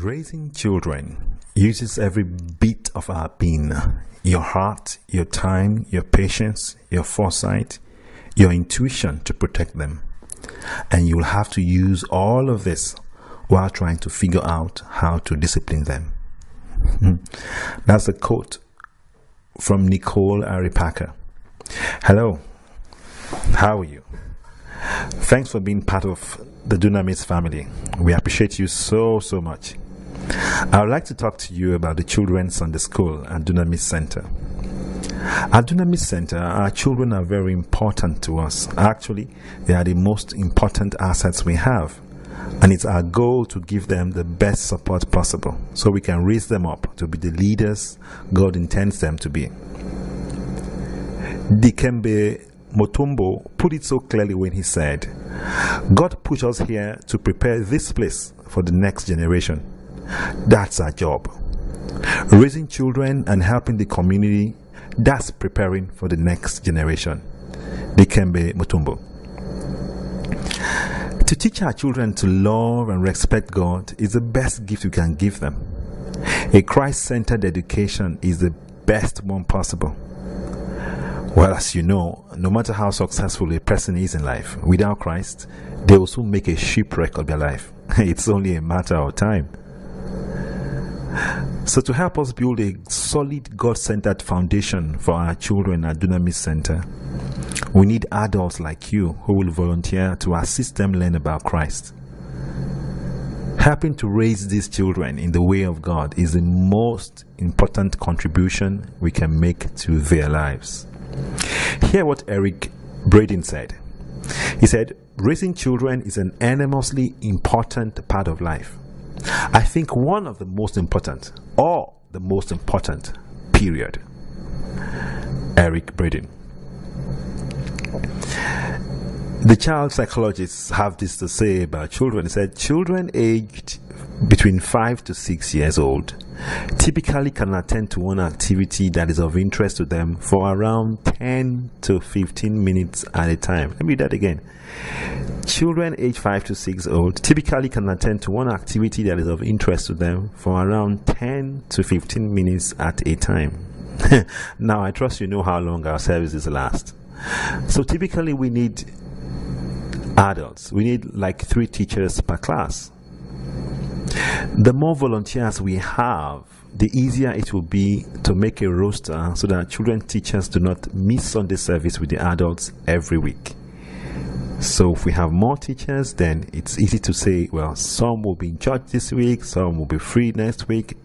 Raising children uses every bit of our being, your heart, your time, your patience, your foresight, your intuition to protect them. And you'll have to use all of this while trying to figure out how to discipline them. That's a quote from Nicole Parker. Hello, how are you? Thanks for being part of the Dunamis family. We appreciate you so much. I would like to talk to you about the Children's Sunday School at Dunamis Center. At Dunamis Center, our children are very important to us. Actually, they are the most important assets we have. And it's our goal to give them the best support possible so we can raise them up to be the leaders God intends them to be. Dikembe Mutombo put it so clearly when he said, God put us here to prepare this place for the next generation. That's our job. Raising children and helping the community, that's preparing for the next generation. Dikembe Mutombo. To teach our children to love and respect God is the best gift we can give them. A Christ-centered education is the best one possible. Well, as you know, no matter how successful a person is in life, without Christ, they will soon make a shipwreck of their life. It's only a matter of time. So to help us build a solid God-centered foundation for our children at Dunamis Center, we need adults like you who will volunteer to assist them learn about Christ. Helping to raise these children in the way of God is the most important contribution we can make to their lives. Hear what Eric Braden said. He said, raising children is an enormously important part of life. I think one of the most important, or the most important, period. Eric Braden. The child psychologists have this to say about children. He said, children aged between 5 to 6 years old typically can attend to one activity that is of interest to them for around 10 to 15 minutes at a time. Let me read that again. Children aged 5 to 6 old typically can attend to one activity that is of interest to them for around 10 to 15 minutes at a time. Now, I trust you know how long our services last. So typically we need adults. We need like 3 teachers per class. The more volunteers we have, the easier it will be to make a roster so that children teachers do not miss Sunday service with the adults every week. So if we have more teachers, then it's easy to say, well, some will be in church this week, some will be free next week.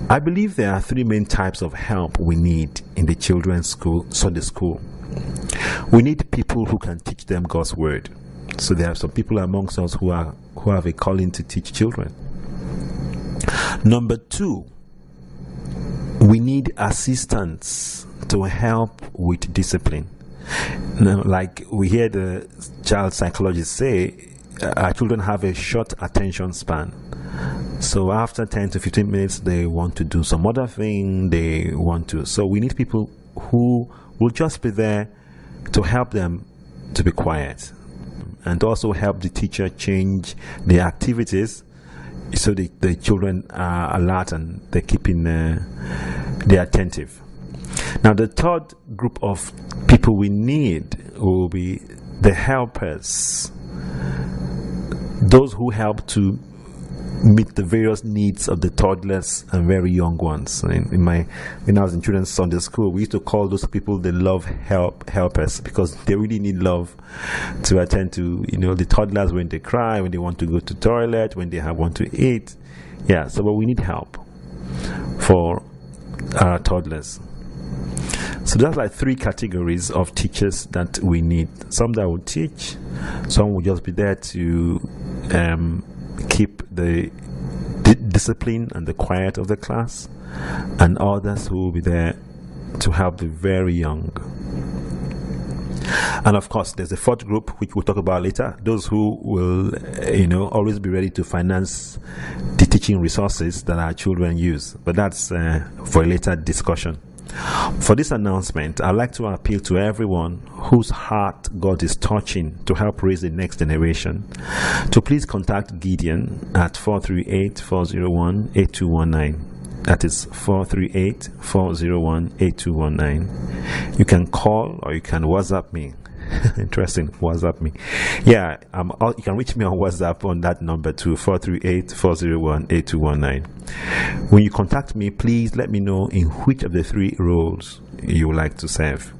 I believe there are 3 main types of help we need in the children's school, Sunday school. We need people who can teach them God's word. So there are some people amongst us who have a calling to teach children. Number 2, we need assistants to help with discipline. Now, like we hear the child psychologists say, our children have a short attention span. So after 10 to 15 minutes, they want to do some other thing. So we need people who will just be there to help them to be quiet and also help the teacher change the activities so the children are alert and they're they're attentive. Now, the third group of people we need will be the helpers, those who help to meet the various needs of the toddlers and very young ones. When I was in children's Sunday school, we used to call those people the love helpers because they really need love to attend to, the toddlers when they cry, when they want to go to the toilet, when they want to eat. Yeah, but we need help for our toddlers. So that's like 3 categories of teachers that we need. Some that will teach, some will just be there to keep the discipline and the quiet of the class, and others who will be there to help the very young. And of course, there's a 4th group which we'll talk about later, those who will always be ready to finance the teaching resources that our children use, but that's for a later discussion. For this announcement, I'd like to appeal to everyone whose heart God is touching to help raise the next generation to please contact Gideon at 438-401-8219. That is 438-401-8219. You can call or you can WhatsApp me. Interesting, WhatsApp me. Yeah, you can reach me on WhatsApp on that number too, 438-401-8219. When you contact me, please let me know in which of the 3 roles you would like to serve.